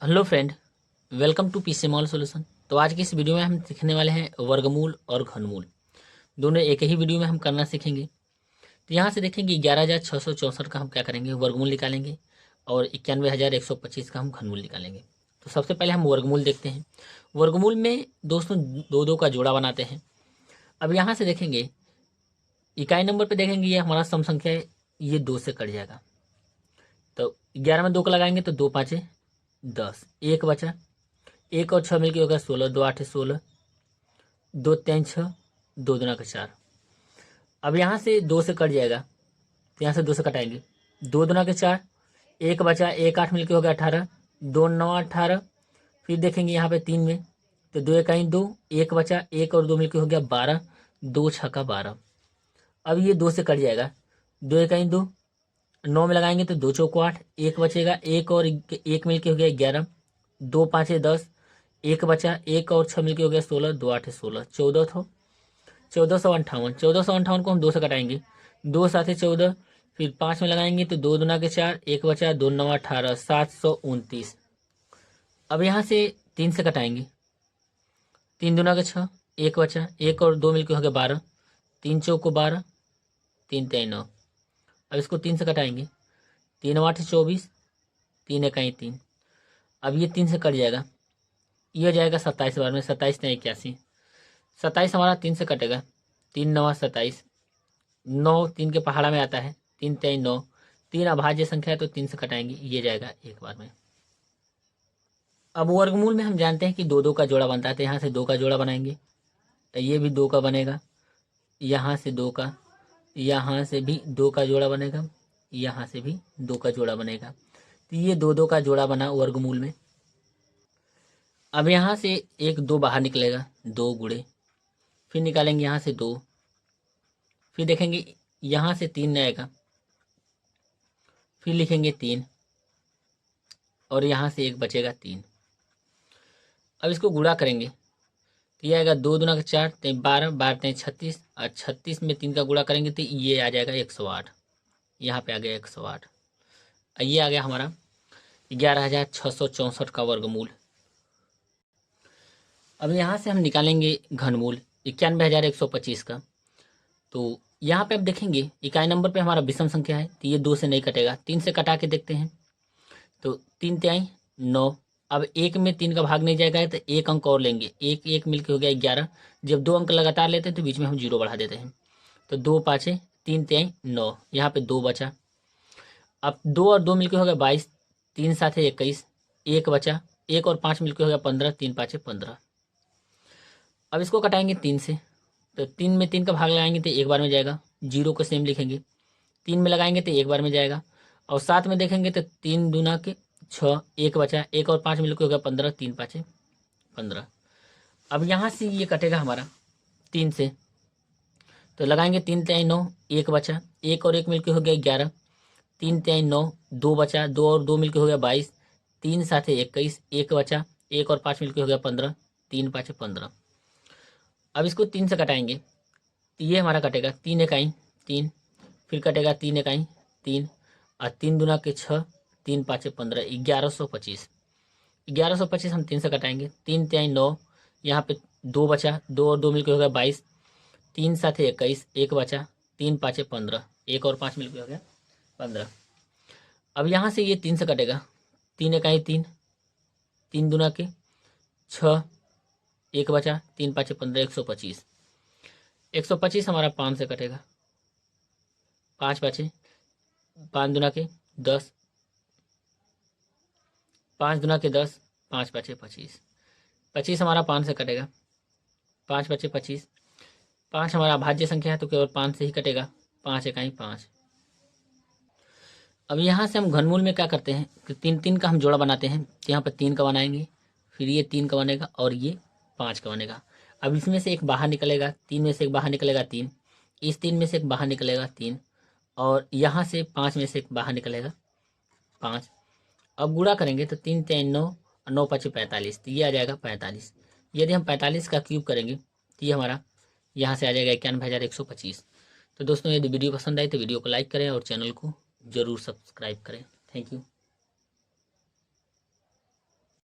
Hello friend, welcome to PC mall solution. तो आज की इस वीडियो में हम सीखने वाले हैं वर्गमूल और घनमूल। दोनों एक ही वीडियो में हम करना सीखेंगे। तो यहाँ से देखेंगे 11,664 का हम क्या करेंगे, वर्गमूल निकालेंगे और 91,125 का हम घनमूल निकालेंगे। तो सबसे पहले हम वर्गमूल देखते हैं। वर्गमूल में दोस्तों दो दो का जोड़ा बनाते हैं। अब यहाँ से देखेंगे इकाई नंबर पर देखेंगे ये हमारा सम संख्या है, ये 2 से कट जाएगा। तो 11 में 2 का लगाएंगे तो 2 पाँचे 10, एक बचा, एक और 6 मिलकर हो गया 16, 2 8 16, 2 3 6, 2 दूना का 4। अब यहाँ से 2 से कट जाएगा, तो यहाँ से 2 से कटाएंगे, 2 दूना के 4, एक बचा, एक 8 मिलकर हो गया 18, 2 9 18। फिर देखेंगे यहाँ पे 3 में, तो 2 1 2, एक बचा, एक और 2 मिलकर हो गया 12, 2 छक्का 12। अब ये 2 से कट जाएगा, 2 1 2, 9 में लगाएंगे तो 2 चौको 8, एक बचेगा, एक और एक मिलकर हो गया 11, 2 5 10, एक बचा, एक और 6 मिलकर हो गया 16, 2 8 16, 14 थो 1458। 1458 को हम 2 से कटाएंगे, 2 7 14, फिर 5 में लगाएंगे तो 2 दूना के 4, एक बचा, 2 9 18, 729। अब यहाँ से 3 से कटाएंगे, 3 दूना के 6, एक बचा, एक और 2 मिलकर हो गया 12, 3 चौको 12, 3 3 9। अब इसको 3 से कटाएंगे, 3 8 24, 3 1 3। अब ये 3 से कट जाएगा, ये हो जाएगा 27 बार में, 27 3 81, 27 हमारा 3 से कटेगा, 3 9 27, 9 3 के पहाड़ा में आता है, 3 3 9, 3 अभाज्य संख्या है तो 3 से कटाएंगे, ये जाएगा एक बार में। अब वर्गमूल में हम जानते हैं कि 2 2 का जोड़ा बनता है, तो यहाँ से 2 का जोड़ा बनाएंगे, तो ये भी 2 का बनेगा, यहाँ से 2 का, यहाँ से भी 2 का जोड़ा बनेगा, यहाँ से भी 2 का जोड़ा बनेगा। तो ये 2 2 का जोड़ा बना वर्गमूल में। अब यहाँ से एक 2 बाहर निकलेगा, 2 गुणे, फिर निकालेंगे यहाँ से 2, फिर देखेंगे यहाँ से 3 आएगा, फिर लिखेंगे 3 और यहाँ से एक बचेगा 3। अब इसको गुणा करेंगे तो ये आएगा 2 दूना का 4, 12, 12 36, और 36 में 3 का गुणा करेंगे तो ये आ जाएगा 108। यहाँ पे आ गया 108। ये आ गया हमारा 11,664 का वर्गमूल। अब यहाँ से हम निकालेंगे घनमूल 91,125 का। तो यहाँ पे अब देखेंगे इकाई नंबर पे हमारा विषम संख्या है, तो ये 2 से नहीं कटेगा, 3 से कटा के देखते हैं। तो 3 3 9। अब 1 में 3 का भाग नहीं जाएगा तो एक अंक और लेंगे, एक एक मिलकर हो गया 11। जब 2 अंक लगातार लेते हैं तो बीच में हम 0 बढ़ा देते हैं, तो 2 5 3 3 9, यहाँ पे 2 बचा। अब 2 और 2 मिलकर हो गया 22, 3 7 21, एक बचा, एक और 5 मिलकर हो गया 15, 3 5 15। अब इसको कटाएंगे 3 से, तो 3 में 3 का भाग लगाएंगे तो एक बार में जाएगा, 0 को सेम लिखेंगे, 3 में लगाएंगे तो एक बार में जाएगा, और 7 में देखेंगे तो 3 दूना के 6, एक बचा, एक और 5 मिलकर हो गया 15, 3 5 15। अब यहाँ से ये कटेगा हमारा 3 से, तो लगाएंगे 3 3 9, एक बचा, एक और एक मिलकर हो गया 11, 3 3 9, 2 बचा, 2 और 2 मिलकर हो गया 22, 3 7 21, एक बचा, एक और 5 मिलकर हो गया 15, 3 5 15। अब इसको 3 से कटाएंगे तो ये हमारा कटेगा 3 इकाई 3, फिर कटेगा 3 इकाई 3, और 3 दूना के 6, 3 5 15, 1125। 1125 हम 3 से कटाएंगे, 3 3 9, यहाँ पे 2 बचा, 2 और 2 मिलकर हो गया 22, 3 7 21, एक बचा, 3 5 15, एक और 5 मिलकर हो गया 15। अब यहाँ से ये 3 से कटेगा, 3 इकाई 3, 3 दूना के 6, एक बचा, 3 5 15, 125। 125 हमारा 5 से कटेगा, 5 बचे, 5 दूना के 10, 5 दूना के 10, 5 बचे 25। 25 हमारा 5 से कटेगा, 5 बचे 25। 5 हमारा भाज्य संख्या है तो केवल 5 से ही कटेगा, 5 इकाई 5। अब यहाँ से हम घनमूल में क्या करते हैं कि 3 3 का हम जोड़ा बनाते हैं, तो यहाँ पर 3 का बनाएंगे, फिर ये 3 का बनेगा और ये 5 का बनेगा। अब इसमें से एक बाहर निकलेगा, 3 में से एक बाहर निकलेगा 3, इस 3 में से एक बाहर निकलेगा 3, और यहाँ से 5 में से एक बाहर निकलेगा 5। अब गुणा करेंगे तो 3 3 9, 9 5 45, तो ये आ जाएगा 45। यदि हम 45 का क्यूब करेंगे तो ये हमारा यहाँ से आ जाएगा 91,125। तो दोस्तों यदि वीडियो पसंद आए तो वीडियो को लाइक करें और चैनल को ज़रूर सब्सक्राइब करें। Thank you.